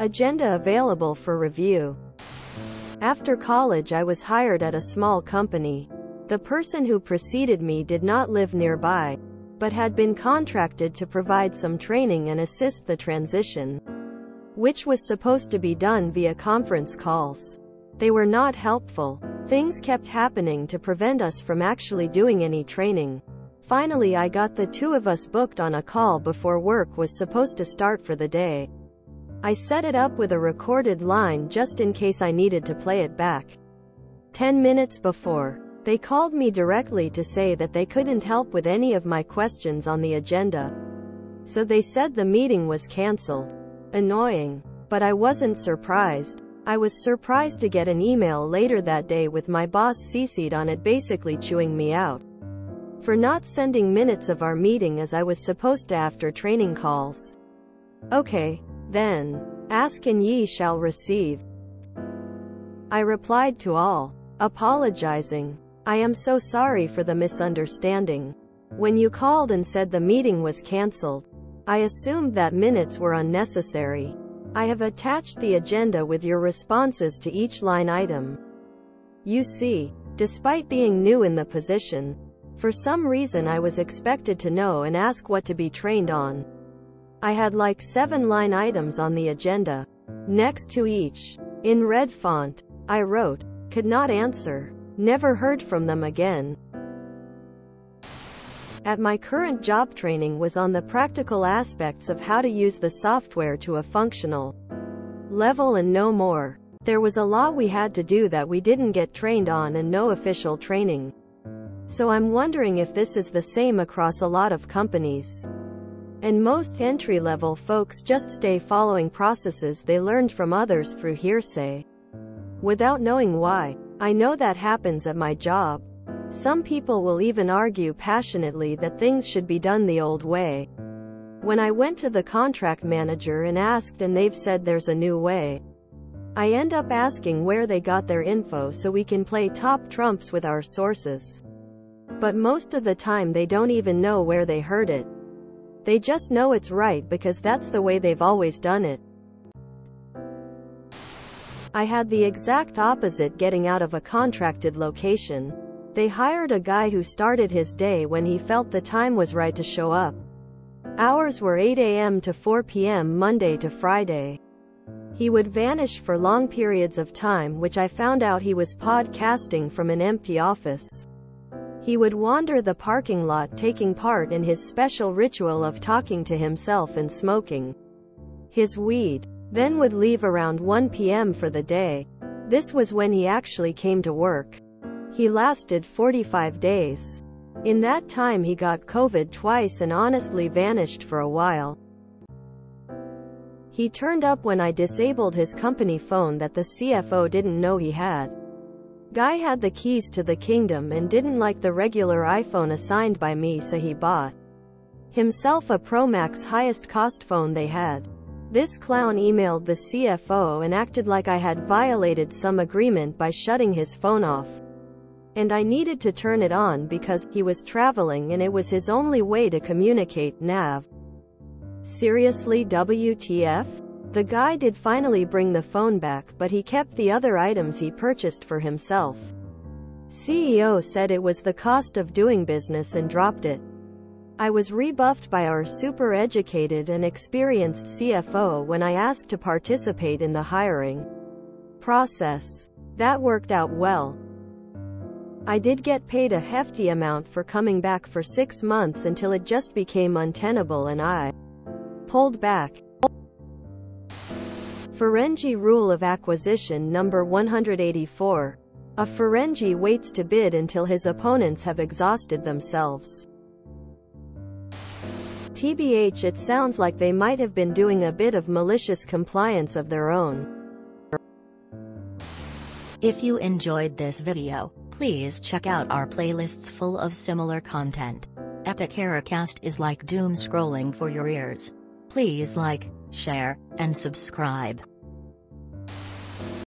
Agenda available for review. After college I was hired at a small company. The person who preceded me did not live nearby, but had been contracted to provide some training and assist the transition, which was supposed to be done via conference calls. They were not helpful. Things kept happening to prevent us from actually doing any training. Finally I got the two of us booked on a call before work was supposed to start for the day. I set it up with a recorded line just in case I needed to play it back. 10 minutes before, they called me directly to say that they couldn't help with any of my questions on the agenda. So they said the meeting was cancelled. Annoying. But I wasn't surprised. I was surprised to get an email later that day with my boss CC'd on it, basically chewing me out for not sending minutes of our meeting as I was supposed to after training calls. Okay, then. Ask and ye shall receive. I replied to all, apologizing. I am so sorry for the misunderstanding. When you called and said the meeting was cancelled, I assumed that minutes were unnecessary. I have attached the agenda with your responses to each line item. You see, despite being new in the position, for some reason I was expected to know and ask what to be trained on. I had like 7 line items on the agenda. Next to each, in red font, I wrote, could not answer. Never heard from them again. At my current job, training was on the practical aspects of how to use the software to a functional level and no more. There was a lot we had to do that we didn't get trained on and no official training. So I'm wondering if this is the same across a lot of companies. And most entry-level folks just stay following processes they learned from others through hearsay, without knowing why. I know that happens at my job. Some people will even argue passionately that things should be done the old way. When I went to the contract manager and asked and they've said there's a new way, I end up asking where they got their info so we can play top trumps with our sources. But most of the time they don't even know where they heard it. They just know it's right because that's the way they've always done it. I had the exact opposite getting out of a contracted location. They hired a guy who started his day when he felt the time was right to show up. Hours were 8 a.m. to 4 p.m. Monday to Friday. He would vanish for long periods of time, which I found out he was podcasting from an empty office. He would wander the parking lot taking part in his special ritual of talking to himself and smoking his weed. Then would leave around 1 p.m. for the day. This was when he actually came to work. He lasted 45 days. In that time he got COVID twice and honestly vanished for a while. He turned up when I disabled his company phone that the CFO didn't know he had. Guy had the keys to the kingdom and didn't like the regular iPhone assigned by me, so he bought himself a Pro Max, highest cost phone they had. This clown emailed the CFO and acted like I had violated some agreement by shutting his phone off. And I needed to turn it on because he was traveling and it was his only way to communicate. Nav. Seriously, WTF? The guy did finally bring the phone back, but he kept the other items he purchased for himself. CEO said it was the cost of doing business and dropped it. I was rebuffed by our super educated and experienced CFO when I asked to participate in the hiring process. That worked out well. I did get paid a hefty amount for coming back for 6 months until it just became untenable and I pulled back. Ferengi Rule of Acquisition number 184. A Ferengi waits to bid until his opponents have exhausted themselves. TBH, it sounds like they might have been doing a bit of malicious compliance of their own. If you enjoyed this video, please check out our playlists full of similar content. Epic Eracast is like doom scrolling for your ears. Please like, share, and subscribe.